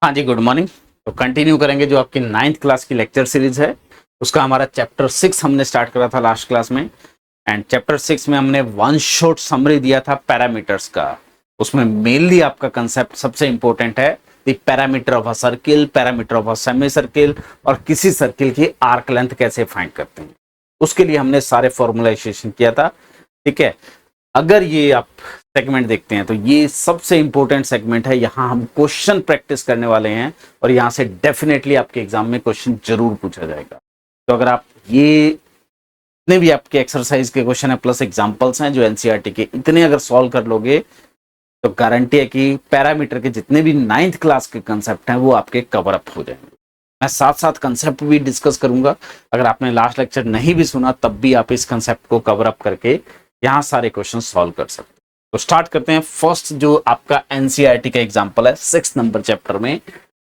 हाँ जी, good morning. तो continue करेंगे जो आपकी 9th क्लास की लेक्चर सीरीज है। उसका हमारा चैप्टर 6 हमने स्टार्ट करा था लास्ट क्लास में। एंड चैप्टर 6 में हमने वन शॉट समरी दिया था पैरामीटर्स का। उसमें मेनली आपका कंसेप्ट सबसे इंपॉर्टेंट है the parameter of a circle, parameter of a semi circle, और किसी सर्किल की आर्क लेंथ कैसे फाइंड करते हैं, उसके लिए हमने सारे फॉर्मुलाइजेशन किया था। ठीक है, अगर ये आप सेगमेंट देखते हैं तो ये सबसे इंपॉर्टेंट सेगमेंट है। यहां हम क्वेश्चन प्रैक्टिस करने वाले हैं और यहां से डेफिनेटली आपके एग्जाम में क्वेश्चन जरूर पूछा जाएगा। तो अगर आप ये जितने भी आपके एक्सरसाइज के क्वेश्चन है प्लस एग्जांपल्स हैं जो एनसीईआरटी के, इतने अगर सॉल्व कर लोगे तो गारंटी है कि पैरामीटर के जितने भी 9th क्लास के कंसेप्ट हैं वो आपके कवर अप हो जाएंगे। मैं साथ साथ कंसेप्ट भी डिस्कस करूंगा। अगर आपने लास्ट लेक्चर नहीं भी सुना तब भी आप इस कंसेप्ट को कवर अप करके यहाँ सारे क्वेश्चन सॉल्व कर सकते हैं। तो स्टार्ट करते हैं। फर्स्ट जो आपका एनसीईआरटी का एग्जांपल है 6 नंबर चैप्टर में,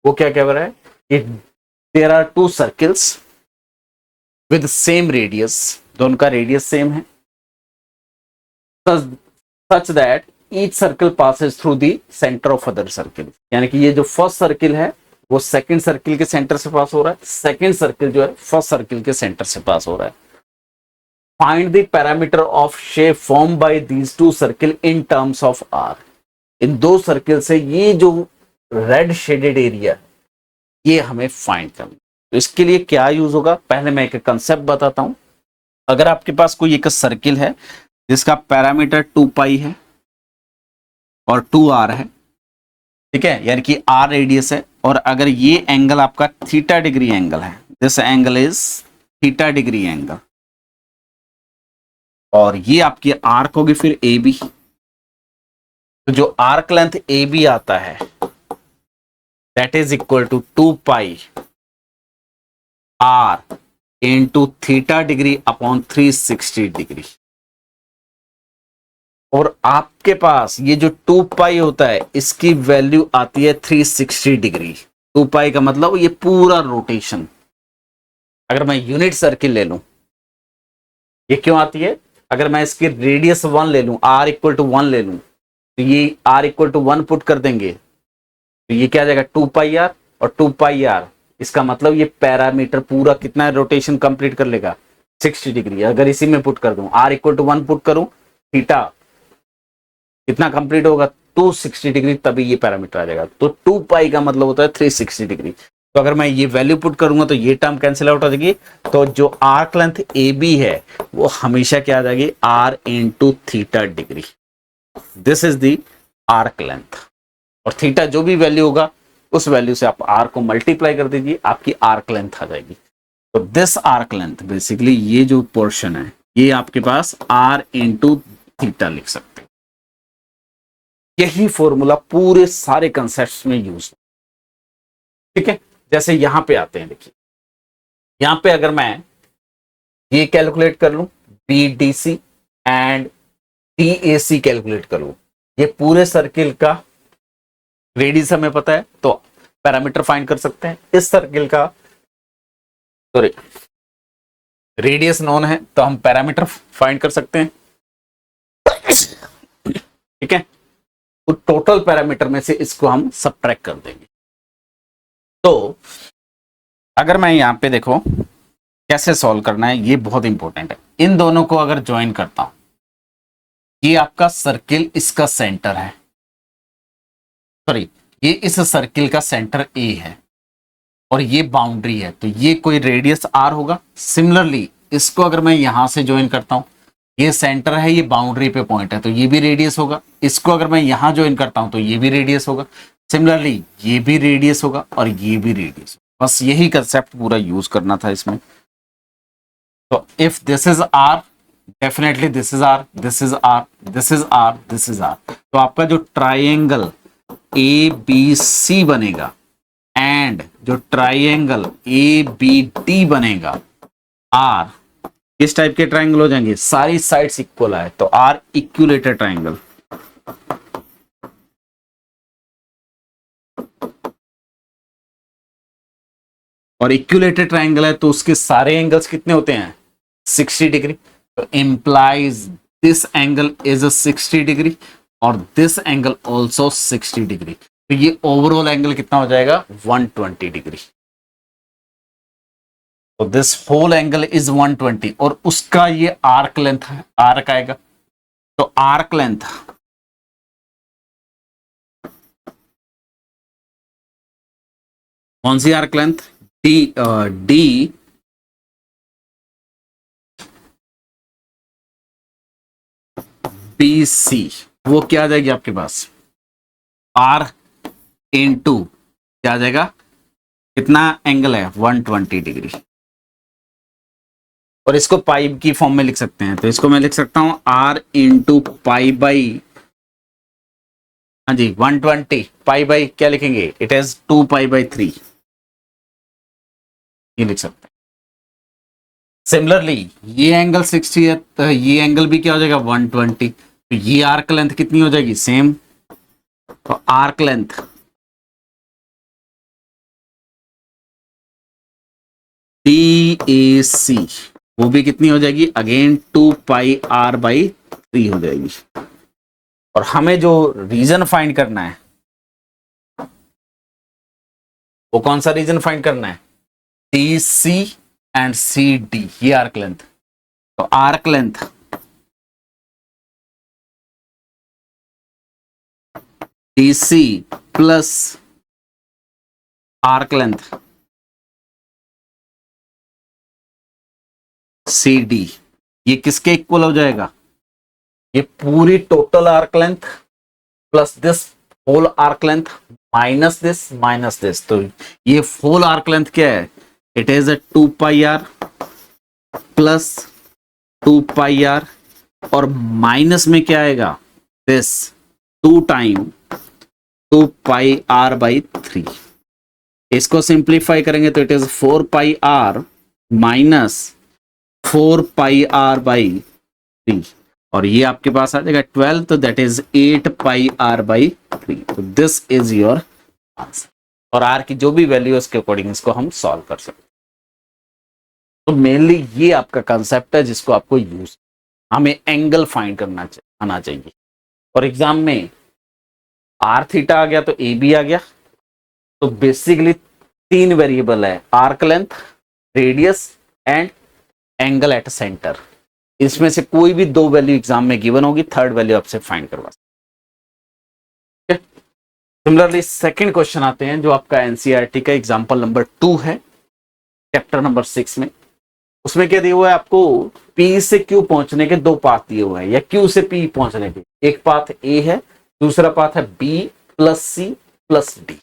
वो क्या कह रहा है कि there are two circles with same radius, दोनों का रेडियस सेम है, such that each circle passes through the centre of other circle. यानी कि ये जो फर्स्ट सर्किल है वो सेकंड सर्किल के सेंटर से पास हो रहा है, सेकंड सर्किल जो है फर्स्ट सर्किल के सेंटर से पास हो रहा है। Find the parameter of shape formed by these two circle in terms of R। इन दो सर्किल से ये जो रेड शेडेड एरिया ये हमें फाइंड करना। तो इसके लिए क्या यूज होगा, पहले मैं एक कंसेप्ट बताता हूं। अगर आपके पास कोई एक सर्किल है जिसका पैरामीटर 2 पाई है और 2 आर है, ठीक है, यानी कि आर रेडियस है, और अगर ये एंगल आपका थीटा डिग्री एंगल है, this angle is theta degree angle, और ये आपकी आर्क होगी फिर ए बी। तो जो आर्क लेंथ ए बी आता है that is equal to 2 pi R into theta degree upon 360 degree. और आपके पास ये जो 2 पाई होता है इसकी वैल्यू आती है 360 डिग्री। 2 पाई का मतलब ये पूरा रोटेशन। अगर मैं यूनिट सर्किल ले लूं, ये क्यों आती है, अगर मैं इसकी रेडियस 1 ले लूं, आर इक्वल टू 1 ले लूं, तो ये आर इक्वल टू 1 पुट कर देंगे तो ये क्या आ जाएगा 2 पाई आर और 2 पाई आर। इसका मतलब ये पैरामीटर पूरा कितना रोटेशन कंप्लीट कर लेगा 60 डिग्री। अगर इसी में पुट कर दूं, आर इक्वल टू 1 पुट करूं, थीटा कितना कंप्लीट होगा 260 डिग्री, तभी ये पैरामीटर आ जाएगा। तो 2 पाई का मतलब होता है 360 डिग्री। तो अगर मैं ये वैल्यू पुट करूंगा तो ये टर्म कैंसिल आउट हो जाएगी। तो जो आर्क लेंथ ए बी है वो हमेशा क्या आ जाएगी, R into theta degree. This is the arc length, और थीटा जो भी वैल्यू होगा उस वैल्यू से आप आर को मल्टीप्लाई कर दीजिए, आपकी आर्क लेंथ आ जाएगी। तो दिस आर्क लेंथ बेसिकली ये जो पोर्शन है ये आपके पास आर इंटू थीटा लिख सकते हैं। यही फॉर्मूला पूरे सारे कंसेप्ट्स में यूज है। ठीक है, जैसे यहां पे आते हैं, देखिए यहां पे अगर मैं ये कैलकुलेट कर लूं, बीडीसी एंड टीएसी कैलकुलेट कर लूं, ये पूरे सर्किल का रेडियस हमें पता है तो पैरामीटर फाइंड कर सकते हैं। इस सर्किल का सॉरी रेडियस नोन है तो हम पैरामीटर फाइंड कर सकते हैं। ठीक है, तो टोटल पैरामीटर में से इसको हम सबट्रैक्ट कर देंगे। तो अगर मैं यहां पे देखो कैसे सॉल्व करना है, ये बहुत इंपॉर्टेंट है। इन दोनों को अगर ज्वाइन करता हूं, ये आपका सर्किल इसका सेंटर है, सॉरी ये इस सर्किल का सेंटर ए है और ये बाउंड्री है, तो ये कोई रेडियस आर होगा। सिमिलरली इसको अगर मैं यहां से ज्वाइन करता हूं, ये सेंटर है, ये बाउंड्री पे पॉइंट है, तो ये भी रेडियस होगा। इसको अगर मैं यहां ज्वाइन करता हूं तो ये भी रेडियस होगा। सिमिलरली ये भी रेडियस होगा और ये भी रेडियस होगा। बस यही कंसेप्ट पूरा यूज करना था इसमें। तो if this is R, definitely this is R, this is R, this is R, this is R, तो आपका जो ट्राइंगल ए बी सी बनेगा एंड जो ट्राइंगल ए बी डी बनेगा, आर किस टाइप के ट्राइंगल हो जाएंगे, सारी साइड्स इक्वल है तो आर इक्विलेटरल ट्राइंगल। और इक्विलेटरल ट्राइंगल है तो उसके सारे एंगल्स कितने होते हैं 60 डिग्री। तो implies this angle is 60 degree और दिस एंगल ऑल्सो 60 डिग्री। तो ये ओवरऑल एंगल कितना हो जाएगा 120 डिग्री। तो दिस होल एंगल इज 120 और उसका ये आर्क लेंथ है, आर्क आएगा। तो आर्क लेंथ कौन सी arc length, D D B C, वो क्या आ जाएगी आपके पास आर इंटू क्या आ जाएगा, कितना एंगल है 120 डिग्री। और इसको पाई की फॉर्म में लिख सकते हैं, तो इसको मैं लिख सकता हूं आर इंटू पाई बाई, हाँ जी 120 पाई बाई क्या लिखेंगे, इट इज 2 पाई बाई 3, ये लिख सकते हैं। सिमिलरली ये एंगल 60 है, तो ये एंगल भी क्या हो जाएगा 120। तो ये आर्क लेंथ कितनी हो जाएगी सेम, तो आर्क लेंथ डी ए सी वो भी कितनी हो जाएगी अगेन 2 पाई आर बाई 3 हो जाएगी। और हमें जो रीजन फाइंड करना है वो कौन सा रीजन फाइंड करना है, D C and C D, ये आर्क लेंथ। तो arc length D C plus arc length C D, ये किसके इक्वल हो जाएगा, ये पूरी total arc length plus this whole arc length minus this. तो ये होल आर्क लेंथ क्या है, it is a 2 pi R plus 2 pi R और माइनस में क्या आएगा this 2 time 2 pi R by 3। इसको सिंप्लीफाई करेंगे तो it is 4 pi R minus 4 pi R by 3 और ये आपके पास आ जाएगा 12, तो that is 8 pi R by 3। तो दिस इज योर आंसर। और आर की जो भी वैल्यू है उसके अकॉर्डिंग इसको हम सॉल्व कर सकते हैं। तो मेनली ये आपका कंसेप्ट है जिसको आपको यूज, हमें एंगल फाइंड करना आना चाहिए। और एग्जाम में आर थीटा आ गया तो ए बी आ गया, तो बेसिकली 3 वेरिएबल है, arc length, radius and angle at centre. इसमें से कोई भी 2 वैल्यू एग्जाम में गिवन होगी, थर्ड वैल्यू आपसे फाइंड करवा सकते। सिमिलरली सेकंड क्वेश्चन आते हैं जो आपका एनसीईआरटी का एग्जांपल नंबर 2 है, चैप्टर नंबर 6 में। उसमें क्या दिया हुआ है आपको, P से Q पहुंचने के 2 पाथ दिए हुए हैं, या Q से P पहुंचने के, एक पाथ A है, दूसरा पाथ है B plus C plus D।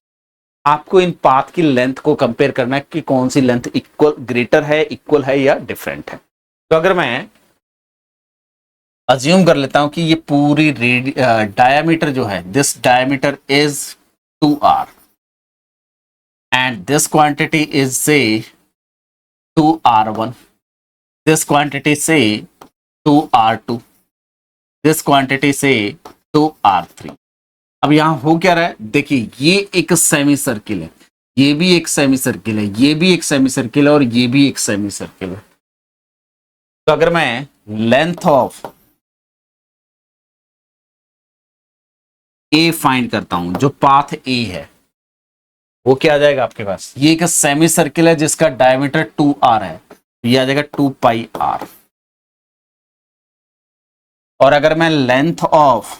आपको इन पाथ की लेंथ को कंपेयर करना है कि कौन सी लेंथ इक्वल ग्रेटर है, इक्वल है या डिफरेंट है। तो अगर मैं अज्यूम कर लेता हूं कि ये पूरी डायमीटर जो है, this diameter is 2r and this quantity is से 2r1, दिस क्वांटिटी से 2r2, दिस क्वांटिटी से 2r3। अब यहां हो क्या रहा है, देखिए ये एक सेमी सर्किल है, ये भी एक सेमी सर्किल है, ये भी एक सेमी सर्किल है और ये भी एक सेमी सर्किल है। तो अगर मैं लेंथ ऑफ ए फाइंड करता हूं, जो पाथ ए है, वो क्या आ जाएगा आपके पास, ये एक सेमी सर्किल है जिसका डायमीटर 2r है, तो ये आ जाएगा 2 पाई r। और अगर मैं length of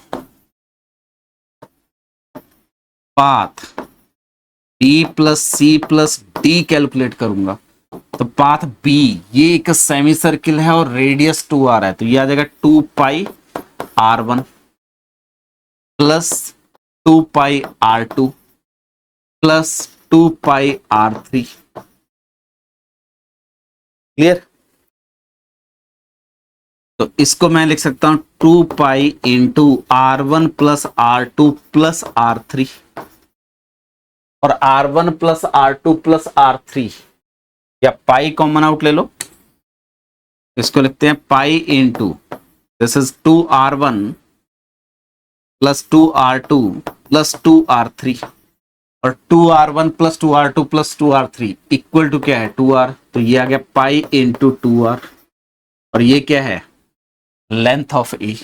path B plus C plus D calculate करूंगा, तो पाथ B ये एक सेमी सर्किल है और रेडियस 2r है, तो ये आ जाएगा 2 पाई r1 प्लस 2 पाई r2 प्लस 2 पाई r3। क्लियर। तो इसको मैं लिख सकता हूं 2 pi into r1 plus r2 plus r3, और r1 plus r2 plus r3, या पाई कॉमन आउट ले लो, इसको लिखते हैं pi into this is 2r1 plus 2r2 plus 2r3, और 2r1 plus 2r2 plus 2r3 equal to क्या है 2r, तो ये आ गया पाई इंटू 2r। और ये क्या है लेंथ ऑफ ए,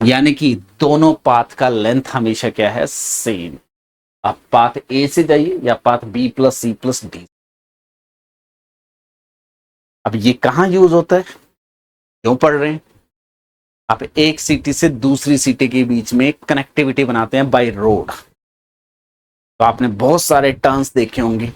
यानी कि दोनों पाथ का लेंथ हमेशा क्या है, सेम। आप पाथ ए से जाइए या path B plus C plus D. अब ये कहां यूज होता है, क्यों पढ़ रहे हैं? आप एक सिटी से दूसरी सिटी के बीच में कनेक्टिविटी बनाते हैं बाय रोड। तो आपने बहुत सारे टर्न्स देखे होंगे।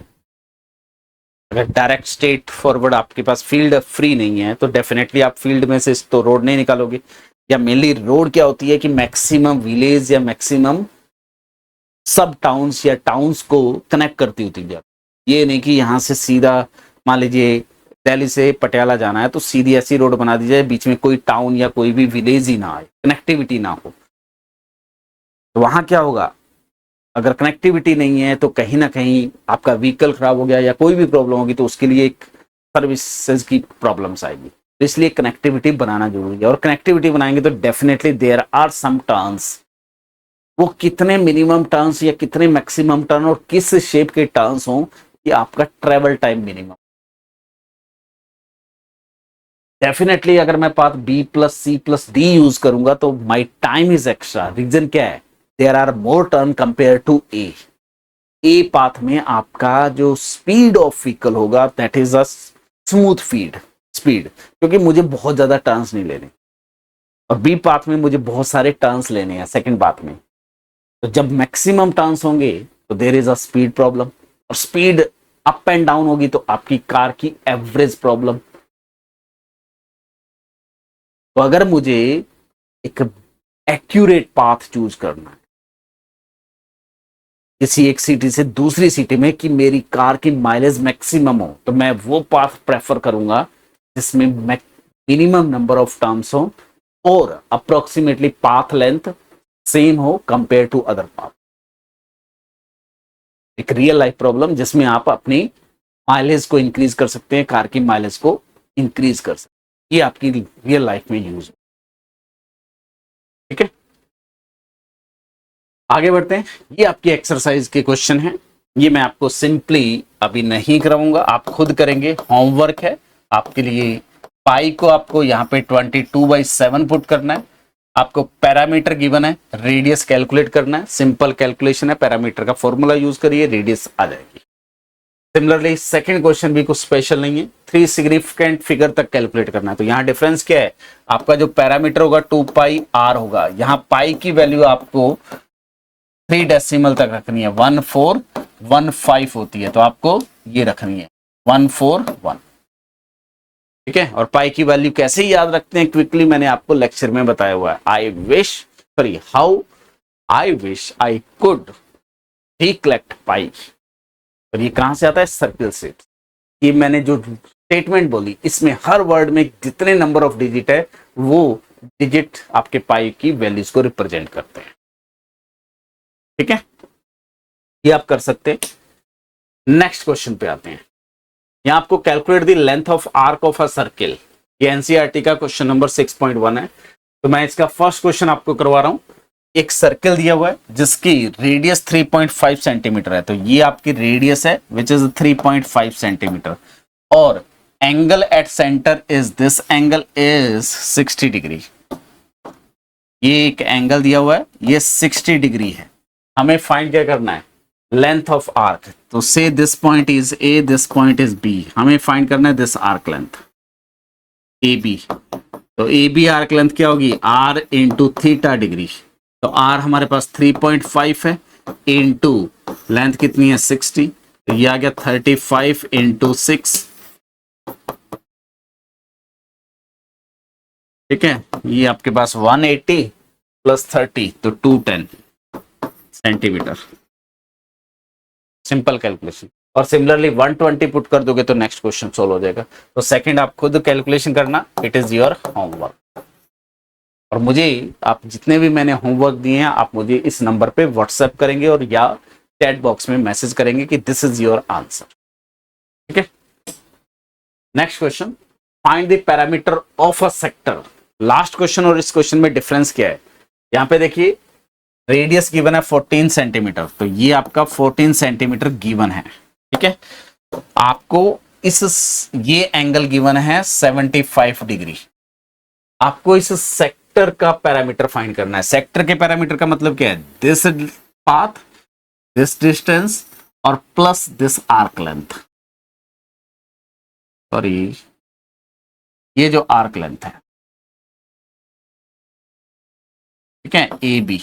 अगर डायरेक्ट स्ट्रेट फॉरवर्ड आपके पास फील्ड फ्री नहीं है तो डेफिनेटली आप फील्ड में से तो रोड नहीं निकालोगे। या मेनली रोड क्या होती है कि मैक्सिमम विलेज या मैक्सिमम सब टाउन्स या टाउन्स को कनेक्ट करती होती है। ये नहीं कि यहाँ से सीधा मान लीजिए दिल्ली से पटियाला जाना है तो सीधी ऐसी रोड बना दी जाए बीच में कोई टाउन या कोई भी विलेज ही ना आए, कनेक्टिविटी ना हो। तो वहां क्या होगा, अगर कनेक्टिविटी नहीं है तो कहीं ना कहीं आपका व्हीकल खराब हो गया या कोई भी प्रॉब्लम होगी तो उसके लिए एक सर्विसेज की प्रॉब्लम्स आएगी। तो इसलिए कनेक्टिविटी बनाना जरूरी है। और कनेक्टिविटी बनाएंगे तो definitely there are some turns. वो कितने मिनिमम टर्न्स या कितने मैक्सिमम टर्न और किस शेप के टर्न्स हों, ये आपका ट्रेवल टाइम मिनिमम। डेफिनेटली अगर मैं path B plus C plus D use करूंगा तो my time is extra. Reason क्या है, there are more turn compare to A. A path में आपका जो स्पीड ऑफ व्हीकल होगा that is a smooth speed, क्योंकि मुझे बहुत ज्यादा टर्न्स नहीं लेने। और बी पाथ में मुझे बहुत सारे टर्न्स लेने हैं सेकंड पाथ में। तो जब मैक्सिमम टर्न्स होंगे तो there is a speed problem, और स्पीड अप एंड डाउन होगी तो आपकी कार की एवरेज प्रॉब्लम। तो अगर मुझे एक एक्यूरेट पाथ चूज करना है किसी एक सिटी से दूसरी सिटी में कि मेरी कार की माइलेज मैक्सिमम हो, तो मैं वो पाथ प्रेफर करूंगा जिसमें मिनिमम नंबर ऑफ टर्न्स हो और अप्रोक्सीमेटली पाथ लेंथ सेम हो कंपेयर टू अदर पाथ। एक रियल लाइफ प्रॉब्लम जिसमें आप अपनी माइलेज को इंक्रीज कर सकते हैं, कार की माइलेज को इंक्रीज कर सकते हैं। ये आपकी रियल लाइफ में यूज है। ठीक है, आगे बढ़ते हैं। ये आपकी एक्सरसाइज के क्वेश्चन हैं। ये मैं आपको सिंपली अभी नहीं कराऊंगा, आप खुद करेंगे, होमवर्क है आपके लिए। पाई को आपको यहाँ पे 22/7 पुट करना है। आपको पैरामीटर गिवन है, रेडियस कैलकुलेट करना है। सिंपल कैलकुलेशन है, पैरामीटर का फॉर्मूला यूज करिए, रेडियस आ जाएगी। सिमिलरली सेकंड क्वेश्चन भी कुछ स्पेशल नहीं है, 3 सिग्निफिकेंट फिगर तक कैलकुलेट करना है। तो यहाँ डिफरेंस क्या है, आपका जो पैरामीटर होगा 2πr होगा। यहाँ पाई की वैल्यू आपको 3 डेसिमल तक रखनी है, 1415 होती है, तो आपको ये रखनी है 141। ठीक है, और पाई की वैल्यू कैसे याद रखते हैं क्विकली मैंने आपको लेक्चर में बताया हुआ है। How I wish I could recollect pi. और ये कहां से आता है, सर्किल से। ये मैंने जो स्टेटमेंट बोली इसमें हर वर्ड में जितने नंबर ऑफ डिजिट है वो डिजिट आपके पाई की वैल्यूज को रिप्रेजेंट करते हैं। ठीक है, ये आप कर सकते हैं। नेक्स्ट क्वेश्चन पे आते हैं। यहां आपको calculate the length of arc of a circle. ये एनसीईआरटी का क्वेश्चन नंबर 6.1 है। तो मैं इसका फर्स्ट क्वेश्चन आपको करवा रहा हूं। एक सर्किल दिया हुआ है जिसकी रेडियस 3.5 सेंटीमीटर है। तो ये आपकी रेडियस है विच इज 3.5 सेंटीमीटर, और angle at centre is this angle is 60 degree. ये एक एंगल दिया हुआ है, ये 60 डिग्री है। हमें फाइंड क्या करना है, लेंथ ऑफ आर्क। तो से this point is A, this point is B. हमें फाइंड करना है this arc length A B. तो ए बी आर्क लेंथ क्या होगी, आर इंटू थीटा डिग्री। तो आर हमारे पास 3.5 है, इंटू लेंथ कितनी है 60, तो ये आ गया 35 इंटू 6। ठीक है, ये आपके पास 180 प्लस 30 तो 210 सेंटीमीटर। Simple calculation. और सिमिलरली 120 पुट कर दोगे तो नेक्स्ट क्वेश्चन सोल्व हो जाएगा। तो सेकंड आप खुद कैलकुलेशन करना, इट इज योर होमवर्क। और मुझे आप जितने भी मैंने होमवर्क दिए हैं आप मुझे इस नंबर पे व्हाट्सएप करेंगे और या चैट बॉक्स में मैसेज करेंगे कि दिस इज योर आंसर। ठीक है, next question, find the parameter of a sector. Last question और इस क्वेश्चन में डिफरेंस क्या है, यहां पे देखिए रेडियस गिवन है 14 सेंटीमीटर। तो ये आपका 14 सेंटीमीटर गिवन है। ठीक है, आपको ये एंगल गिवन है 75 डिग्री। आपको इस सेक्टर का पैरामीटर फाइंड करना है। सेक्टर के पैरामीटर का मतलब क्या है? दिस पाथ, दिस डिस्टेंस और plus this arc length, sorry ये जो आर्क लेंथ है, ठीक है, ए बी।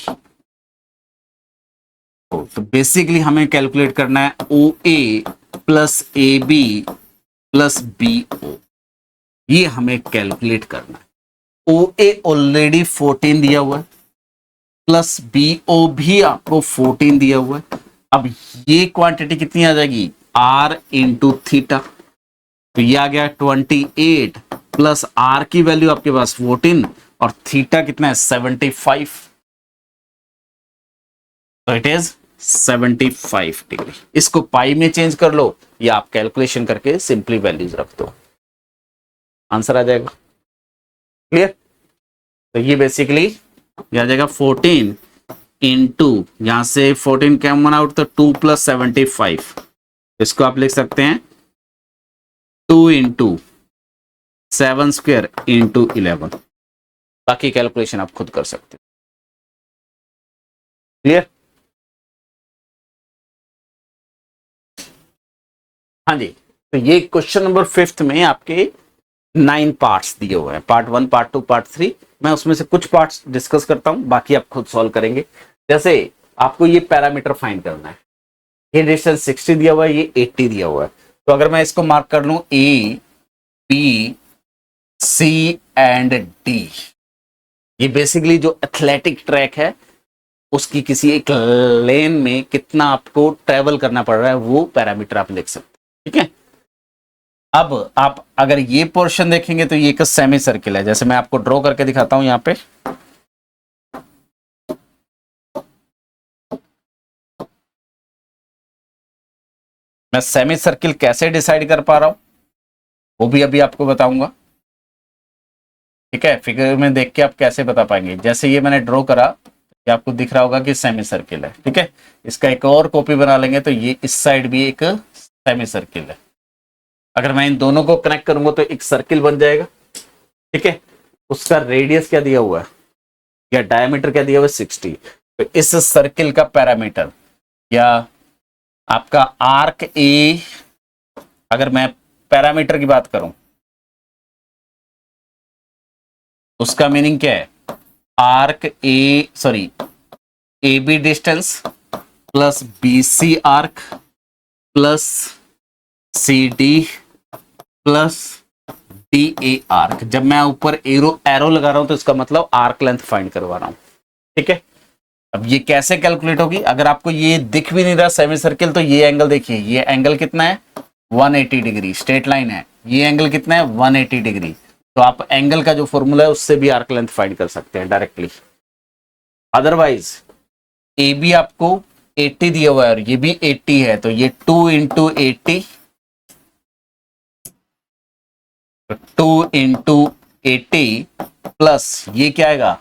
तो बेसिकली हमें कैलकुलेट करना है O A plus A B plus B O, ये हमें कैलकुलेट करना है। ओ ए ऑलरेडी 14 दिया हुआ है, प्लस बी ओ भी आपको 14 दिया हुआ है। अब ये क्वांटिटी कितनी आ जाएगी? आर इंटू थीटा, तो ये आ गया 28 प्लस आर की वैल्यू आपके पास 14 और थीटा कितना है? 75, तो इट इज 75 डिग्री। इसको पाई में चेंज कर लो या आप कैलकुलेशन करके सिंपली वैल्यूज रख दो, आंसर आ जाएगा। क्लियर? तो ये बेसिकली आ जाएगा 14 इंटू, यहां से 14 कॉमन आउट तो 2 प्लस 75, इसको आप लिख सकते हैं 2 इंटू 7 स्क्वायर इंटू 11। बाकी कैलकुलेशन आप खुद कर सकते हैं। क्लियर? हाँ जी, तो ये क्वेश्चन नंबर 5th में आपके 9 पार्ट्स दिए हुए हैं, पार्ट 1, पार्ट 2, पार्ट 3। मैं उसमें से कुछ पार्ट्स डिस्कस करता हूं, बाकी आप खुद सॉल्व करेंगे। जैसे आपको ये पैरामीटर फाइंड करना है, ये डिस्टेंस 60 दिया हुआ है, ये 80 दिया हुआ है। तो अगर मैं इसको मार्क कर लूं A B C and D, ये बेसिकली जो एथलेटिक ट्रैक है उसकी किसी एक लेन में कितना आपको ट्रेवल करना पड़ रहा है, वो पैरामीटर आप लिख सकते हैं। ठीक है, अब आप अगर ये पोर्शन देखेंगे तो ये एक सेमी सर्किल है। जैसे मैं आपको ड्रॉ करके दिखाता हूं यहां पे, मैं सेमी सर्किल कैसे डिसाइड कर पा रहा हूं वो भी अभी आपको बताऊंगा। ठीक है, फिगर में देख के आप कैसे बता पाएंगे। जैसे ये मैंने ड्रॉ करा, ये आपको दिख रहा होगा कि सेमी सर्किल है। ठीक है, इसका एक और कॉपी बना लेंगे तो ये इस साइड भी एक सेमी सर्किल है। अगर मैं इन दोनों को कनेक्ट करूंगा तो एक सर्किल बन जाएगा। ठीक है, उसका रेडियस क्या दिया हुआ है या डायमीटर क्या दिया हुआ है? 60। तो इस सर्किल का पैरामीटर या आपका आर्क ए, अगर मैं पैरामीटर की बात करूं उसका मीनिंग क्या है? Arc A, sorry A B distance plus B C arc plus C D plus D A arc. जब मैं ऊपर एरो लगा रहा हूं तो इसका मतलब आर्क लेंथ फाइंड करवा रहा हूं। ठीक है, अब ये कैसे कैलकुलेट होगी? अगर आपको ये दिख भी नहीं रहा सेमी सर्किल, तो ये एंगल देखिए, ये एंगल कितना है? 180 डिग्री, स्ट्रेट लाइन है। ये एंगल कितना है? 180 डिग्री। तो आप एंगल का जो फॉर्मूला है उससे भी आर्क लेंथ फाइंड कर सकते हैं डायरेक्टली। अदरवाइज ए बी आपको 80 दिया हुआ है और ये भी 80 है, तो ये 2 इंटू 80, 2 इंटू 80 प्लस ये क्या आएगा?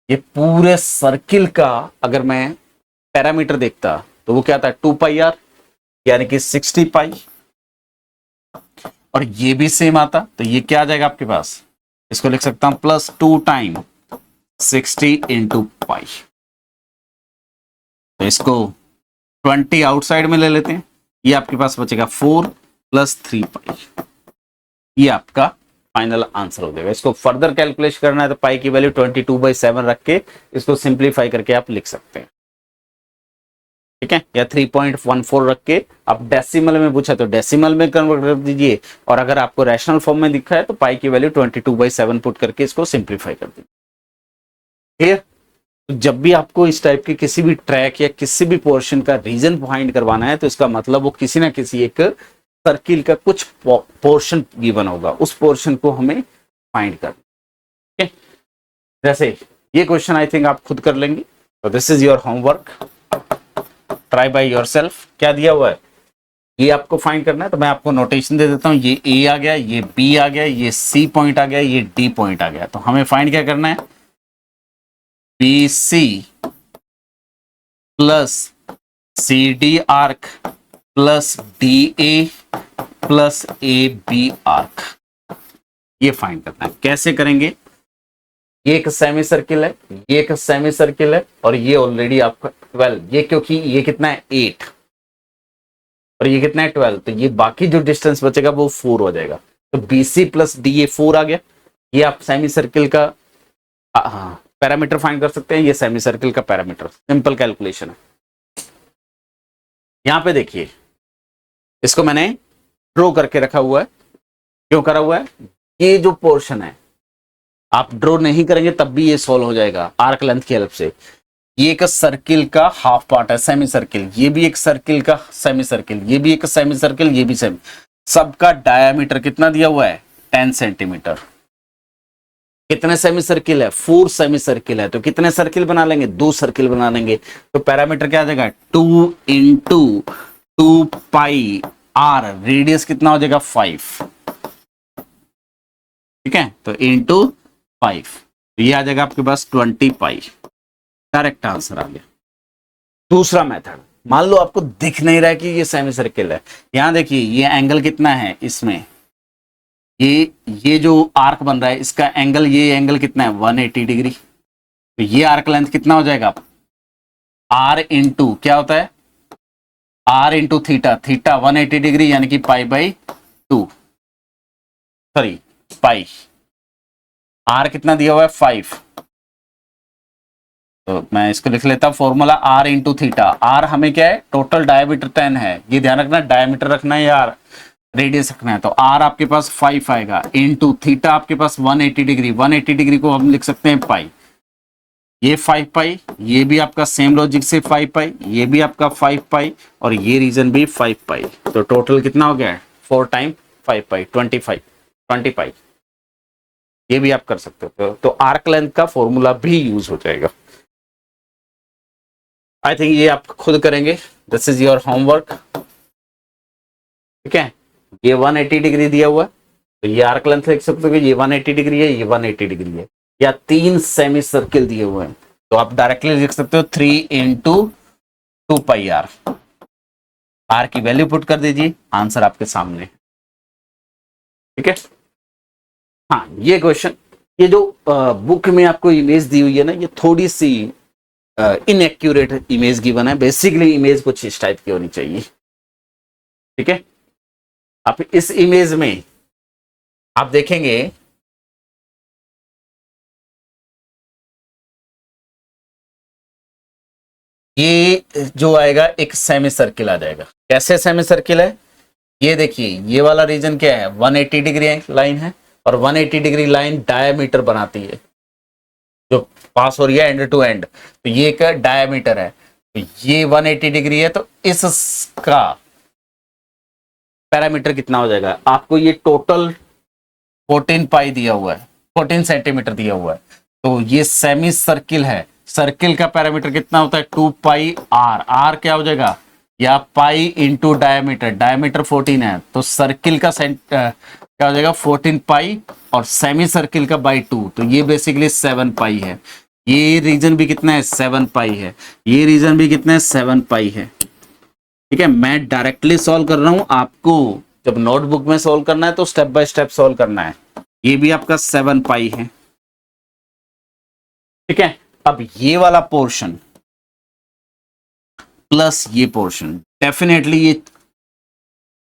ये पूरे सर्किल का अगर मैं पैरामीटर देखता तो वो क्या था? 2 पाई आर, यानी कि 60 पाई। और ये भी सेम आता तो ये क्या आ जाएगा आपके पास? इसको लिख सकता हूं प्लस 2 टाइम 60 इंटू पाई। तो इसको 20 आउटसाइड में ले लेते हैं, ये आपके पास बचेगा 4 प्लस 3 पाई। ये आपका फाइनल आंसर हो जाएगा। इसको फर्दर कैलकुलेट करना है तो पाई की वैल्यू 22/7 रख के इसको सिंप्लीफाई करके आप लिख सकते हैं। ठीक है, या 3.14 रख के आप डेसिमल में पूछा तो डेसिमल में कन्वर्ट कर दीजिए, और अगर आपको रैशनल फॉर्म में दिखा है तो पाई की वैल्यू 22/7 पुट करके इसको सिंप्लीफाई कर दीजिए। क्लियर? तो जब भी आपको इस टाइप के किसी भी ट्रैक या किसी भी पोर्शन का रीजन फाइंड करवाना है तो इसका मतलब वो किसी ना किसी एक सर्किल का कुछ पोर्शन गिवन होगा, उस पोर्शन को हमें फाइंड करना। ठीक है, जैसे ये क्वेश्चन आई थिंक आप खुद कर लेंगे, तो this is your homework, try by yourself. क्या दिया हुआ है ये आपको फाइंड करना है, तो मैं आपको नोटेशन दे देता हूं। ये ए आ गया, ये बी आ गया, ये सी पॉइंट आ गया, ये डी पॉइंट आ गया। तो हमें फाइंड क्या करना है? B C plus C D arc plus D A plus A B arc, ये फाइंड करना है। कैसे करेंगे? ये एक सेमी सर्किल है, ये एक सेमी सर्किल है, और ये ऑलरेडी आपका 12, ये क्योंकि ये कितना है 8 और ये कितना है 12, तो ये बाकी जो डिस्टेंस बचेगा वो 4 हो जाएगा। तो BC प्लस डी ये 4 आ गया। ये आप सेमी सर्किल का पैरामीटर फाइंड कर सकते हैं, ये सेमी सर्किल का पैरामीटर, सिंपल कैलकुलेशन है। यहां पे देखिए, इसको मैंने ड्रॉ करके रखा हुआ है। क्यों करा हुआ है? ये जो पोर्शन है आप ड्रॉ नहीं करेंगे तब भी ये सॉल्व हो जाएगा आर्क लेंथ की हेल्प से। ये एक सर्किल का हाफ पार्ट है, सेमी सर्किल, ये भी एक सर्किल का सेमी सर्किल, ये भी एक सेमी सर्किल, ये भी सेमी, सबका डायामीटर कितना दिया हुआ है 10 सेंटीमीटर। कितने सेमी सर्किल है 4 सेमी सर्किल है, तो कितने सर्किल बना लेंगे 2 सर्किल बना लेंगे। तो पैरामीटर क्या आ जाएगा 2 इंटू 2 पाई आर, रेडियस कितना हो जाएगा 5, ठीक है, तो इंटू 5, तो ये आ जाएगा आपके पास 20 पाई। करेक्ट आंसर आ गया। दूसरा मेथड, मान लो आपको दिख नहीं रहा है कि ये सेमी सर्किल है, यहां देखिए ये एंगल कितना है इसमें, ये जो आर्क बन रहा है इसका एंगल, ये एंगल कितना है 180 डिग्री, तो ये आर्क लेंथ कितना हो जाएगा आर इंटू क्या होता है R into theta, theta 180 degree यानी कि pi by 2, sorry pi, R कितना दिया हुआ है 5, तो मैं इसको लिख लेता हूं formula R into theta. R हमें क्या है टोटल डायमीटर 10 है, ये ध्यान रखना डायमीटर रखना है या रेडियस रखना है, तो आर आपके पास 5 आएगा इंटू थीटा आपके पास 180 डिग्री, 180 डिग्री को हम लिख सकते हैं पाई, ये 5 पाई, ये भी आपका सेम लॉजिक से 5 पाई, ये भी आपका 5 पाई और ये रीजन भी 5 पाई, तो टोटल कितना हो गया 4 टाइम 5 पाई 20 पाई। ये भी आप कर सकते हो, तो आर्क लेंथ का फॉर्मूला भी यूज हो जाएगा। आई थिंक ये आप खुद करेंगे, दिस इज योर होमवर्क, ठीक है। ये 180 डिग्री दिया हुआ है, तो ये आर्क लेंथ लिख सकते हो कि ये 180 डिग्री है, ये 180 डिग्री है, या 3 सेमी सर्किल दिए हुए हैं, तो आप डायरेक्टली लिख सकते हो 3 इंटू 2 पाई आर, आर की वैल्यू पुट कर दीजिए, आंसर आपके सामने, ठीक है। हाँ, ये क्वेश्चन, ये जो बुक में आपको इमेज दी हुई है ना, ये थोड़ी सी इनएक्यूरेट इमेज गिवन है, बेसिकली इमेज कुछ इस टाइप की होनी चाहिए, ठीक है। आप इस इमेज में आप देखेंगे ये जो आएगा एक सेमी सर्किल आ जाएगा। कैसे सेमी सर्किल है, ये देखिए ये वाला रीजन क्या है 180 डिग्री लाइन है, और 180 डिग्री लाइन डायमीटर बनाती है जो पास हो रही है एंड टू एंड, तो ये एक डायमीटर है, तो ये 180 डिग्री है, तो इसका पैरामीटर कितना हो जाएगा आपको, ये टोटल 14 पाई दिया हुआ है, 14 सेंटीमीटर दिया हुआ है, तो ये सेमी सर्किल है, सर्किल का पैरामीटर कितना होता है 2 पाई आर, आर क्या हो जाएगा या पाई इंटू डायमीटर, डायमीटर 14 है, तो सर्किल का क्या हो जाएगा 14 पाई और सेमी सर्किल का बाई 2, तो ये बेसिकली 7 पाई है, ये रीजन भी कितना है 7 पाई है, ये रीजन भी कितना है 7 पाई है, ठीक है। मैं डायरेक्टली सॉल्व कर रहा हूं, आपको जब नोटबुक में सॉल्व करना है तो स्टेप बाय स्टेप सॉल्व करना है। ये भी आपका 7 पाई है, ठीक है। अब ये वाला पोर्शन प्लस ये पोर्शन, डेफिनेटली ये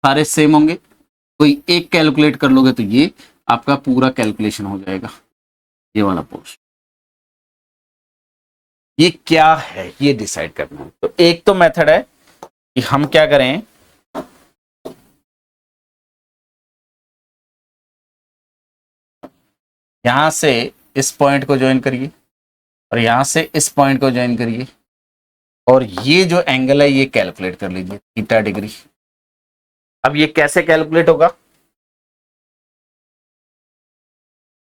सारे सेम होंगे, कोई एक कैलकुलेट कर लोगे तो ये आपका पूरा कैलकुलेशन हो जाएगा। ये वाला पोर्शन ये क्या है ये डिसाइड करना है। तो एक तो मेथड है कि हम क्या करें, यहां से इस पॉइंट को ज्वाइन करिए और यहां से इस पॉइंट को ज्वाइन करिए, और ये जो एंगल है ये कैलकुलेट कर लीजिए थीटा डिग्री। अब ये कैसे कैलकुलेट होगा,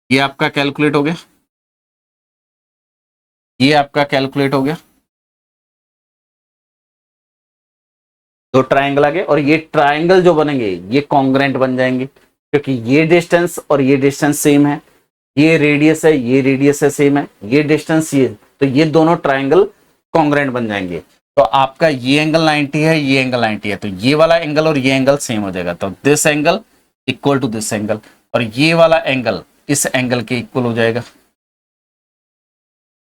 ये आपका कैलकुलेट हो गया, ये आपका कैलकुलेट हो गया, दो ट्रायंगल आ गए, और ये ट्रायंगल जो बनेंगे ये कॉन्ग्रेंट बन जाएंगे, क्योंकि ये डिस्टेंस और ये डिस्टेंस सेम है, ये रेडियस है ये रेडियस है सेम है, ये डिस्टेंस ये, तो ये दोनों ट्रायंगल कॉन्ग्रेंट बन जाएंगे। तो आपका ये एंगल 90 है, ये एंगल 90 है, तो ये वाला एंगल और ये एंगल सेम हो जाएगा, तो this angle equal to this angle, और ये वाला एंगल इस एंगल के इक्वल हो जाएगा,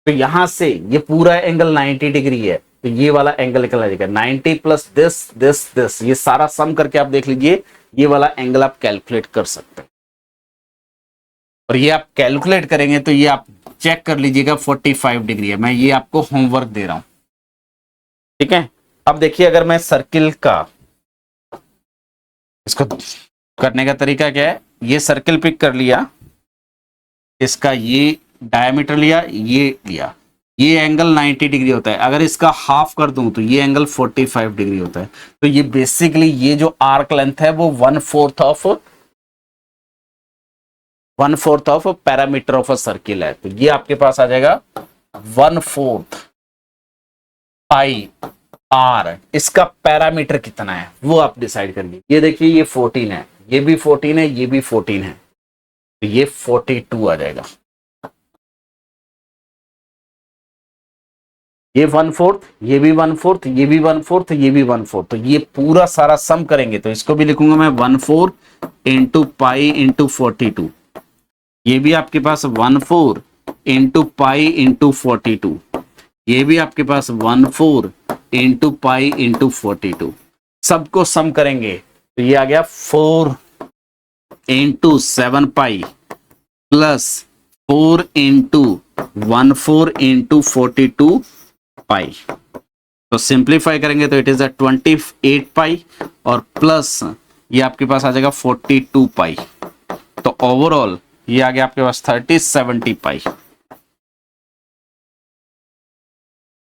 तो यहां से ये पूरा एंगल 90 डिग्री है, तो ये वाला एंगल निकल जाएगा 90 प्लस दिस, ये सारा सम करके आप देख लीजिए, ये वाला एंगल आप कैलकुलेट कर सकते हैं। और ये आप कैलकुलेट करेंगे तो ये आप चेक कर लीजिएगा 45 डिग्री है। मैं ये आपको होमवर्क दे रहा हूं, ठीक है। अब देखिए, अगर मैं सर्किल का, इसको करने का तरीका क्या है, ये सर्किल पिक कर लिया, इसका ये डायमीटर लिया, ये लिया, ये एंगल 90 डिग्री होता है। अगर इसका हाफ कर दूं तो ये एंगल 45 डिग्री होता है। तो ये बेसिकली ये जो आर्क लेंथ है वो 1/4 of parameter of a circle है। तो ये आपके पास आ जाएगा 1/4 पाई आर। इसका पैरामीटर कितना है वो आप डिसाइड करिए। ये देखिए, ये 14 है, ये भी 14 है, ये भी 14 है, तो ये 42 आ जाएगा। ये 1/4, ये भी 1/4, ये भी 1/4, ये भी 1/4, तो ये पूरा सारा सम करेंगे तो इसको भी लिखूंगा मैं 1/4 इंटू पाई इंटू 42। ये भी आपके पास 1/4 इंटू पाई इंटू 42। ये भी आपके पास 1/4 इंटू पाई इंटू 42। सबको सम करेंगे तो ये आ गया 4 into 7 pi plus 4 into 1/4 into 42 पाई। तो सिंप्लीफाई करेंगे तो इट इज 28 पाई और प्लस ये आपके पास आ जाएगा 42 पाई। तो ओवरऑल ये आ गया आपके पास 3070 पाई।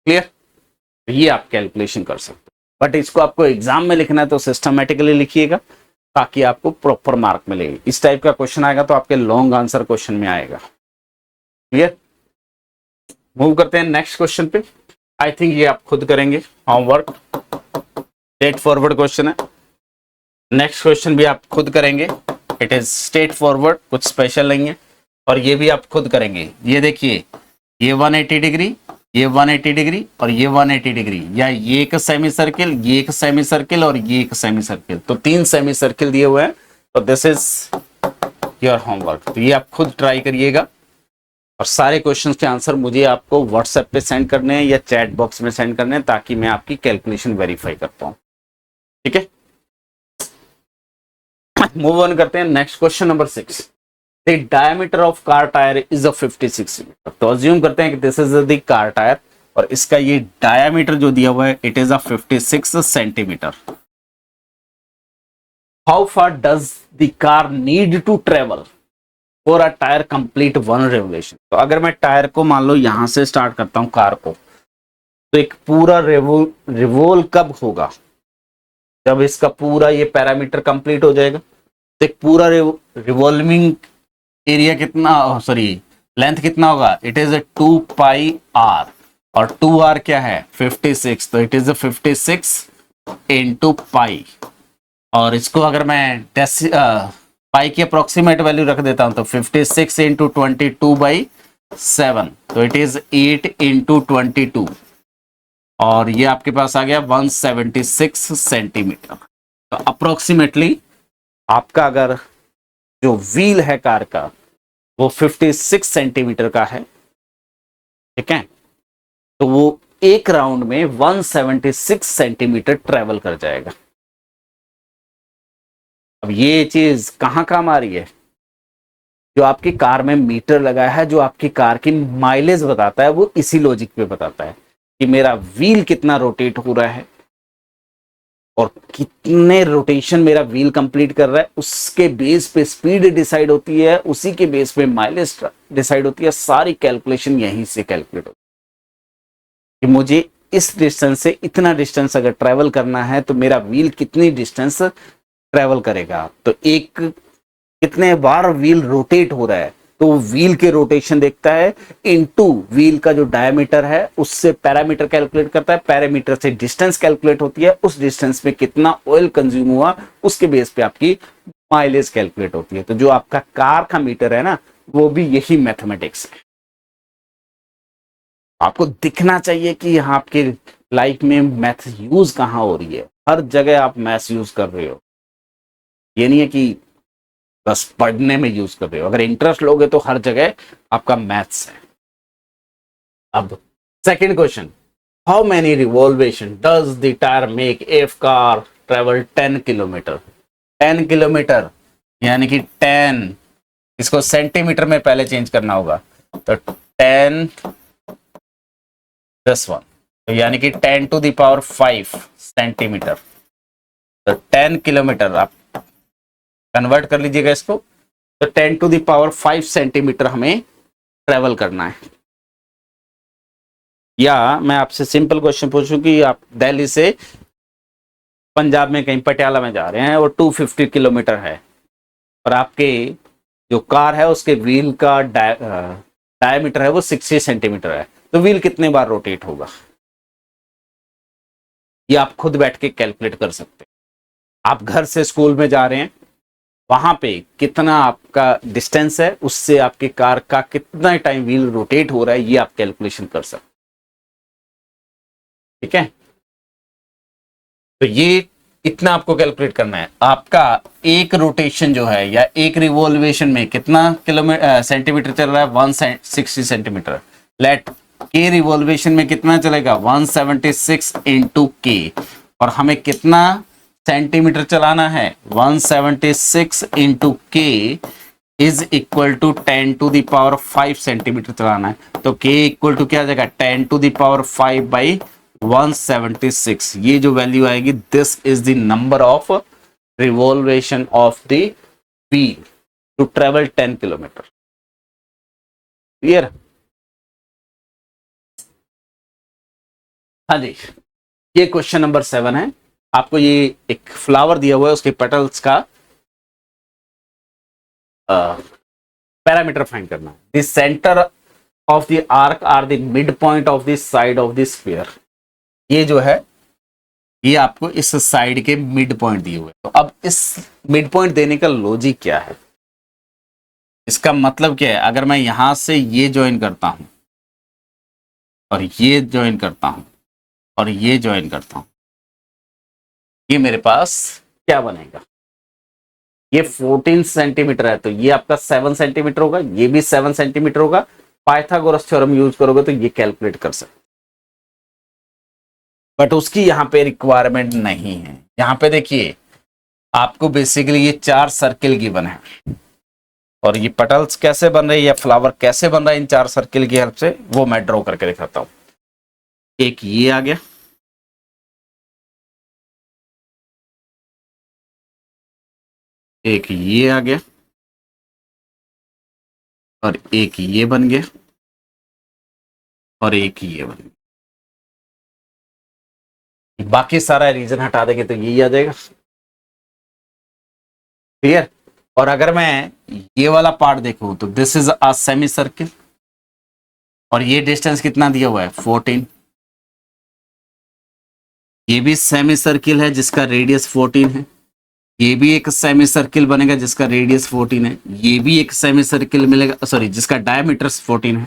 क्लियर? ये आप कैलकुलेशन कर सकते हो, बट इसको आपको एग्जाम में लिखना है तो सिस्टमेटिकली लिखिएगा ताकि आपको प्रॉपर मार्क मिलेगी। इस टाइप का क्वेश्चन आएगा तो आपके लॉन्ग आंसर क्वेश्चन में आएगा। क्लियर? मूव करते हैं नेक्स्ट क्वेश्चन पे। आई थिंक ये आप खुद करेंगे होमवर्क, स्ट्रेट फॉरवर्ड क्वेश्चन है। नेक्स्ट क्वेश्चन भी आप खुद करेंगे, इट इज स्ट्रेट फॉरवर्ड, कुछ स्पेशल नहीं है। और ये भी आप खुद करेंगे। ये देखिए, ये 180 डिग्री, ये 180 डिग्री और ये 180 डिग्री, या ये एक सेमी सर्किल, ये एक सेमी सर्किल और ये एक सेमी सर्किल, तो 3 सेमी सर्किल दिए हुए हैं। तो दिस इज योर होमवर्क। तो ये आप खुद ट्राई करिएगा और सारे क्वेश्चंस के आंसर मुझे आपको व्हाट्सएप पे सेंड करने हैं या चैट बॉक्स में सेंड करने हैं ताकि मैं आपकी कैलकुलेशन वेरीफाई कर पाऊं। ठीक है, मूव ऑन करते हैं next question number 6। The diameter of car tyre is 56 metre. तो अज्यूम करते हैं कि this is the car tyre और इसका ये डायमीटर जो दिया हुआ है it is 56 centimetre. How far does the car need to travel for a tyre complete 1 revolution. तो अगर मैं टायर को मान लो यहां से स्टार्ट करता हूं कार को, तो एक पूरा रिवोल्व कब होगा? जब इसका पूरा ये पैरामीटर कंप्लीट हो जाएगा। तो एक पूरा रिवॉल्विंग एरिया कितना, सॉरी लेंथ कितना होगा? इट इज 2 पाई आर और 2 आर क्या है? 56। तो इट इज 56 इंटू पाई। और इसको अगर मैं पाई की अप्रोक्सीमेट वैल्यू रख देता हूं तो 56 इंटू 22/7, तो इट इज 8 इंटू 22 और ये आपके पास आ गया 176 सेंटीमीटर। तो अप्रोक्सीमेटली आपका अगर जो व्हील है कार का वो 56 सेंटीमीटर का है, ठीक है, तो वो एक राउंड में 176 सेंटीमीटर ट्रेवल कर जाएगा। अब ये चीज कहां काम आ रही है? जो आपकी कार में मीटर लगा है, जो आपकी कार की माइलेज बताता है, वो इसी लॉजिक पे बताता है कि मेरा व्हील कितना रोटेट हो रहा है और कितने रोटेशन मेरा व्हील कंप्लीट कर रहा है, उसके बेस पे स्पीड डिसाइड होती है, उसी के बेस पे माइलेज डिसाइड होती है। सारी कैलकुलेशन यहीं से कैलकुलेट होती है कि मुझे इस डिस्टेंस से इतना डिस्टेंस अगर ट्रेवल करना है तो मेरा व्हील कितनी डिस्टेंस ट्रेवल करेगा। तो एक कितने बार व्हील रोटेट हो रहा है, तो व्हील के रोटेशन देखता है इनटू व्हील का जो डायमीटर है उससे पैरामीटर कैलकुलेट करता है, पैरामीटर से डिस्टेंस कैलकुलेट होती है, उस डिस्टेंस में कितना ऑयल कंज्यूम हुआ उसके बेस पे आपकी माइलेज कैलकुलेट होती है। तो जो आपका कार का मीटर है ना, वो भी यही मैथमेटिक्स है। आपको दिखना चाहिए कि यहाँ आपके लाइफ में मैथ यूज कहाँ हो रही है। हर जगह आप मैथ यूज कर रहे हो, ये नहीं है कि बस पढ़ने में यूज कर रहे हो। अगर इंटरेस्ट लोगे तो हर जगह आपका मैथ्स है। अब second question, how many revolution does the tyre make if car travel 10 kilometre? 10 kilometre यानी कि 10, इसको सेंटीमीटर में पहले चेंज करना होगा, तो 10 this one, तो यानी कि 10 to the power 5 सेंटीमीटर। तो 10 किलोमीटर आप कन्वर्ट कर लीजिएगा इसको, तो 10 to the power 5 सेंटीमीटर हमें ट्रेवल करना है। या मैं आपसे सिंपल क्वेश्चन पूछूं कि आप दिल्ली से पंजाब में कहीं पटियाला में जा रहे हैं और 250 किलोमीटर है, और आपके जो कार है उसके व्हील का डायमीटर है वो 60 सेंटीमीटर है, तो व्हील कितने बार रोटेट होगा? ये आप खुद बैठ के कैलकुलेट कर सकते हैं। आप घर से स्कूल में जा रहे हैं, वहां पे कितना आपका डिस्टेंस है, उससे आपकी कार का कितना टाइम व्हील रोटेट हो रहा है, ये आप कैलकुलेशन कर सकते हैं। ठीक है, तो ये इतना आपको कैलकुलेट करना है। आपका एक रोटेशन जो है या एक रिवॉल्वेशन में कितना किलोमीटर सेंटीमीटर चल रहा है? 160 सेंटीमीटर। लेट के रिवॉल्वेशन में कितना चलेगा? 176 इंटू के, और हमें कितना सेंटीमीटर चलाना है? 176 into K is equal to 10 to the power 5 centimetre चलाना है। तो के इक्वल टू क्या आ जाएगा? 10 टू द पावर 5 बाई 176। ये जो वैल्यू आएगी, this is the number of revolution of the wheel to travel 10 kilometre. Clear? हाँ जी, ये क्वेश्चन नंबर 7 है। आपको ये एक फ्लावर दिया हुआ है, उसके पेटल्स का पैरामीटर फाइंड करना है। The centre of the arc are the mid point of the side of the sphere. ये जो है ये आपको इस साइड के मिड पॉइंट दिए हुए। तो अब इस मिड पॉइंट देने का लॉजिक क्या है? इसका मतलब क्या है? अगर मैं यहां से ये ज्वाइन करता हूं और ये ज्वाइन करता हूं और ये ज्वाइन करता हूं, ये मेरे पास क्या बनेगा? ये 14 सेंटीमीटर है, तो ये आपका 7 सेंटीमीटर होगा, ये भी 7 सेंटीमीटर होगा। पाइथागोरस थ्योरम यूज करोगे तो ये कैलकुलेट कर सकते, बट उसकी यहां पे रिक्वायरमेंट नहीं है। यहां पे देखिए, आपको बेसिकली ये 4 सर्किल गिवन है, और ये पटल्स कैसे बन रहे हैं या फ्लावर कैसे बन रहा है इन 4 सर्किल की हेल्प से, वो मैं ड्रॉ करके दिखाता हूं। एक ये आ गया, एक ये आ गया, और एक ये बन गया, और एक ये बन गया। बाकी सारा रीजन हटा देंगे तो यही आ जाएगा। क्लियर? और अगर मैं ये वाला पार्ट देखूं तो this is a semi circle, और ये डिस्टेंस कितना दिया हुआ है? 14। ये भी सेमी सर्किल है जिसका रेडियस 14 है। ये भी एक सेमी सर्किल बनेगा जिसका रेडियस 14 है। ये भी एक सेमी सर्किल मिलेगा, सॉरी, जिसका डायमीटर 14 है।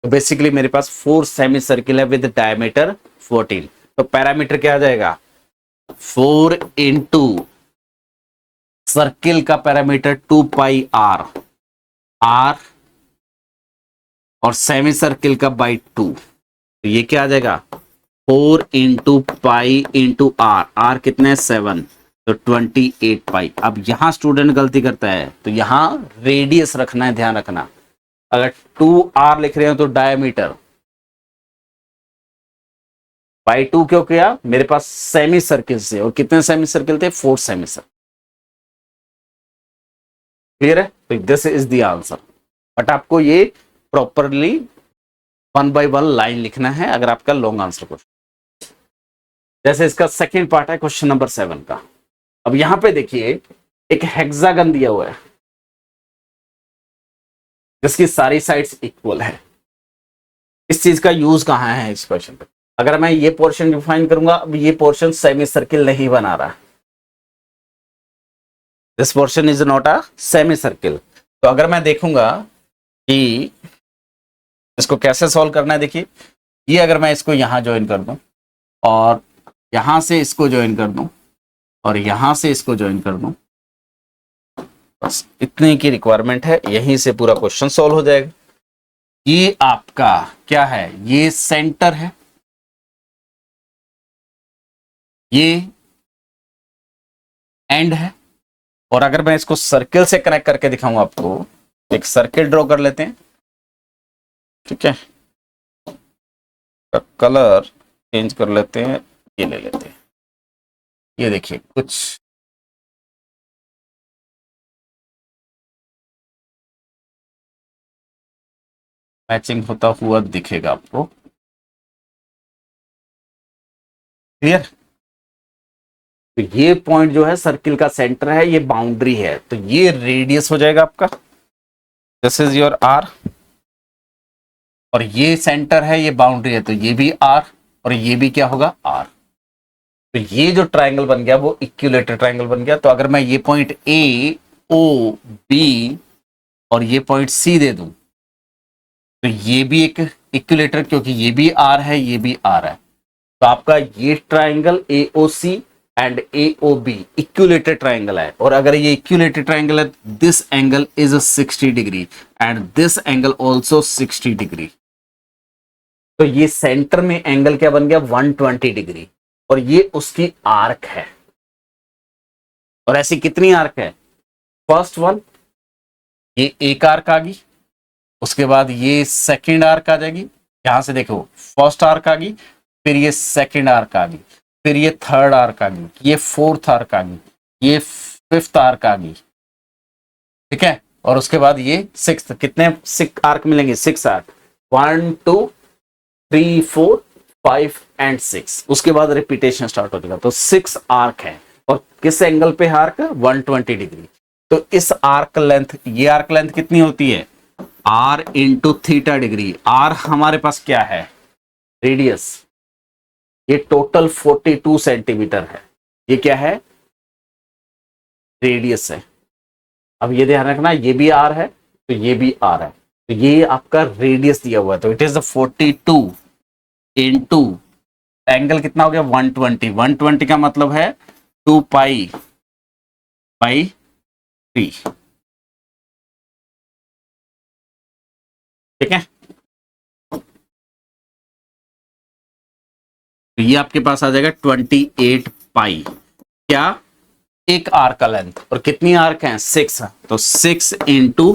तो बेसिकली मेरे पास 4 सेमी सर्किल है विद डायमीटर 14। तो पैरामीटर क्या आ जाएगा? 4 इंटू सर्किल का पैरामीटर 2 पाई आर, आर और सेमी सर्किल का बाई 2, तो ये क्या आ जाएगा? 4 into pi into R, R कितने? 7, तो 28 पाई। अब यहां स्टूडेंट गलती करता है, तो यहां रेडियस रखना है, ध्यान रखना। अगर 2r लिख रहे हो तो डायमीटर बाई 2 क्यों किया? मेरे पास सेमी सर्किल से, और कितने सेमी सर्किल थे? 4 सेमी सर्किल। क्लियर है? तो this is the answer, but आपको ये प्रॉपरली 1 बाई 1 लाइन लिखना है अगर आपका लॉन्ग आंसर क्वेश्चन। जैसे इसका सेकंड पार्ट है क्वेश्चन नंबर 7 का। अब यहां पे देखिए, एक हेक्सागन दिया हुआ है जिसकी सारी साइड्स इक्वल है। इस चीज का यूज कहां है इस क्वेश्चन पे? अगर मैं ये पोर्शन डिफाइन करूंगा, अब ये पोर्शन सेमी सर्किल नहीं बना रहा, this portion is not a semi circle. तो अगर मैं देखूंगा कि इसको कैसे सॉल्व करना है, देखिए, ये अगर मैं इसको यहां ज्वाइन कर दूं और यहां से इसको ज्वाइन कर दूं और यहां से इसको ज्वाइन कर दूं, बस इतने की रिक्वायरमेंट है, यहीं से पूरा क्वेश्चन सॉल्व हो जाएगा। ये आपका क्या है, ये सेंटर है, ये एंड है। और अगर मैं इसको सर्किल से कनेक्ट करके दिखाऊं आपको, एक सर्किल ड्रॉ कर लेते हैं, ठीक है, कलर चेंज कर लेते हैं, ये ले लेते हैं, ये देखिए कुछ मैचिंग होता हुआ दिखेगा आपको, क्लियर। तो ये पॉइंट जो है सर्किल का सेंटर है, ये बाउंड्री है, तो ये रेडियस हो जाएगा आपका, दिस इज योर आर। और ये सेंटर है, ये बाउंड्री है, तो ये भी आर, और ये भी क्या होगा, आर। तो ये जो ट्रायंगल बन गया वो इक्विलेटरल ट्रायंगल बन गया। तो अगर मैं ये पॉइंट ए ओ बी और ये पॉइंट सी दे दूं, तो ये भी एक इक्विलेटर, क्योंकि ये भी आर है, ये भी आर है। तो आपका ये triangle AOC and AOB equilateral triangle है। और अगर ये इक्विलेटर ट्राइंगल है, this angle is 60 degree and this angle also 60 degree. तो ये सेंटर में एंगल क्या बन गया, 120 डिग्री, और ये उसकी आर्क है। और ऐसी कितनी आर्क है, फर्स्ट वन, ये एक आर्क आ गई, उसके बाद ये सेकेंड आर्क आ जाएगी, यहां से देखो फर्स्ट आर्क आ गई, फिर ये सेकेंड आर्क आ गई, फिर ये थर्ड आर्क आ गई, ये फोर्थ आर्क आ गई, ये फिफ्थ आर्क आ गई, ठीक है। और उसके बाद ये सिक्स, कितने सिक्स आर्क मिलेंगे, सिक्स आर्क, 1 2 3 4 5 एंड 6। उसके बाद रिपीटेशन स्टार्ट हो जाएगा। तो 6 आर्क है, और किस एंगल पे आर्क, 120 डिग्री। तो इस आर्क लेंथ, ये आर्क लेंथ कितनी होती है, R into theta degree. R हमारे पास क्या है, रेडियस, ये टोटल 42 सेंटीमीटर है, ये क्या है, रेडियस है। अब ये ध्यान रखना, ये भी आर है, तो ये भी आर है, तो ये आपका रेडियस दिया हुआ है। तो इट इज 42 इंटू एंगल कितना हो गया, 120। 120 का मतलब है 2 पाई बाई 3, ठीक है। तो ये आपके पास आ जाएगा 28 पाई, क्या, एक आर्क का लेंथ। और कितनी आर्क हैं, 6, तो 6 इंटू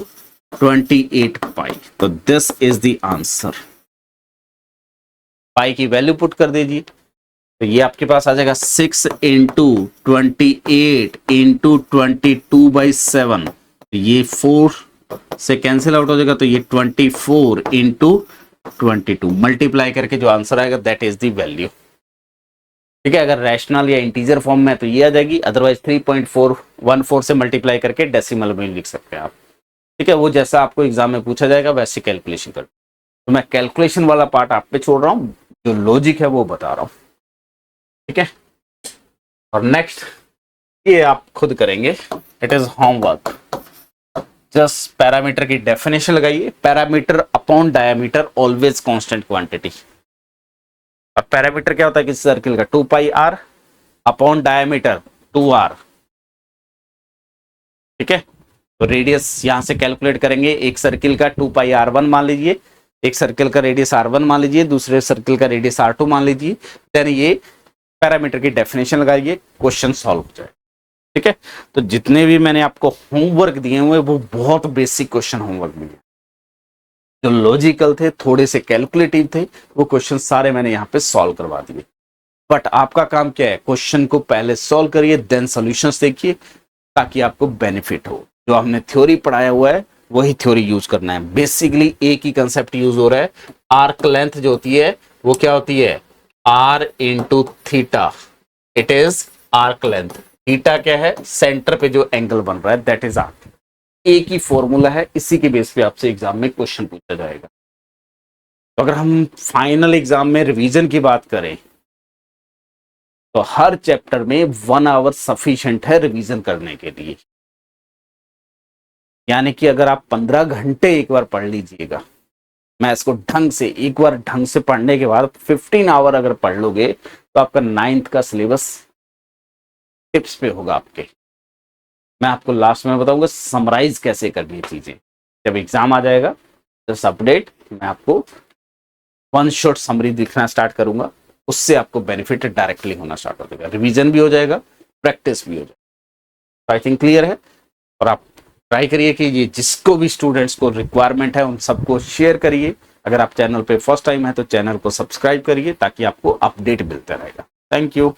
28 पाई। तो दिस इज द आंसर। पाई की वैल्यू पुट कर दीजिए, तो ये आपके पास आ जाएगा 6 इंटू 28 इंटू 22/7। ये 4 से कैंसिल आउट हो जाएगा, तो ये 24 इंटू 22 मल्टीप्लाई करके जो आंसर आएगा दैट इज द वैल्यू, ठीक है। अगर रैशनल या इंटीजर फॉर्म में तो ये आ जाएगी, अदरवाइज 3.414 से मल्टीप्लाई करके डेसिमल में लिख सकते हैं आप, ठीक है। वो जैसा आपको एग्जाम में पूछा जाएगा वैसे कैलकुलेशन कर। तो मैं कैलकुलेशन वाला पार्ट आप पे छोड़ रहा हूं, जो लॉजिक है वो बता रहा हूं, ठीक है। और नेक्स्ट ये आप खुद करेंगे, it is homework. Just parameter की डेफिनेशन लगाइए, parameter upon diameter always constant quantity. और पैरामीटर क्या होता है किसी सर्किल का, 2 pi are upon diameter 2r, ठीक है। तो रेडियस यहां से कैलकुलेट करेंगे, एक सर्किल का 2 पाई r1 मान लीजिए, एक सर्किल का रेडियस r1 मान लीजिए, दूसरे सर्किल का रेडियस r2 मान लीजिए, देन ये पैरामीटर की डेफिनेशन लगाइए, क्वेश्चन सॉल्व हो जाए, ठीक है। तो जितने भी मैंने आपको होमवर्क दिए हुए वो बहुत बेसिक क्वेश्चन होमवर्क दिए, जो लॉजिकल थे, थोड़े से कैलकुलेटिव थे, वो क्वेश्चन सारे मैंने यहाँ पे सॉल्व करवा दिए। बट आपका काम क्या है, क्वेश्चन को पहले सॉल्व करिए, देन सॉल्यूशंस देखिए, ताकि आपको बेनिफिट हो। जो हमने थ्योरी पढ़ाया हुआ है वही थ्योरी यूज करना है। बेसिकली एक ही कंसेप्ट यूज हो रहा है। आर्क लेंथ जो होती है वो क्या होती है, R into theta, it is arc length. Theta क्या है, सेंटर पे जो एंगल बन रहा है दैट इज आर्क। एक ही फॉर्मूला है, इसी के बेस पे आपसे एग्जाम में क्वेश्चन पूछा जाएगा। तो अगर हम फाइनल एग्जाम में रिवीजन की बात करें तो हर चैप्टर में 1 आवर सफिशिएंट है रिवीजन करने के लिए। यानी कि अगर आप 15 घंटे एक बार पढ़ लीजिएगा, मैं इसको ढंग से एक बार ढंग से पढ़ने के बाद 15 आवर अगर पढ़ लोगे तो आपका 9th का सिलेबस टिप्स पे होगा आपके। मैं आपको लास्ट में बताऊंगा समराइज कैसे करनी है चीजें, जब एग्जाम आ जाएगा जस्ट अपडेट मैं आपको वन शॉट समरी दिखना स्टार्ट करूंगा, उससे आपको बेनिफिट डायरेक्टली होना स्टार्ट हो जाएगा, रिवीजन भी हो जाएगा, प्रैक्टिस भी हो जाएगा। आई थिंक क्लियर है। और आप ट्राई करिए कि ये जिसको भी स्टूडेंट्स को रिक्वायरमेंट है उन सबको शेयर करिए। अगर आप चैनल पे फर्स्ट टाइम है तो चैनल को सब्सक्राइब करिए ताकि आपको अपडेट मिलता रहेगा। Thank you.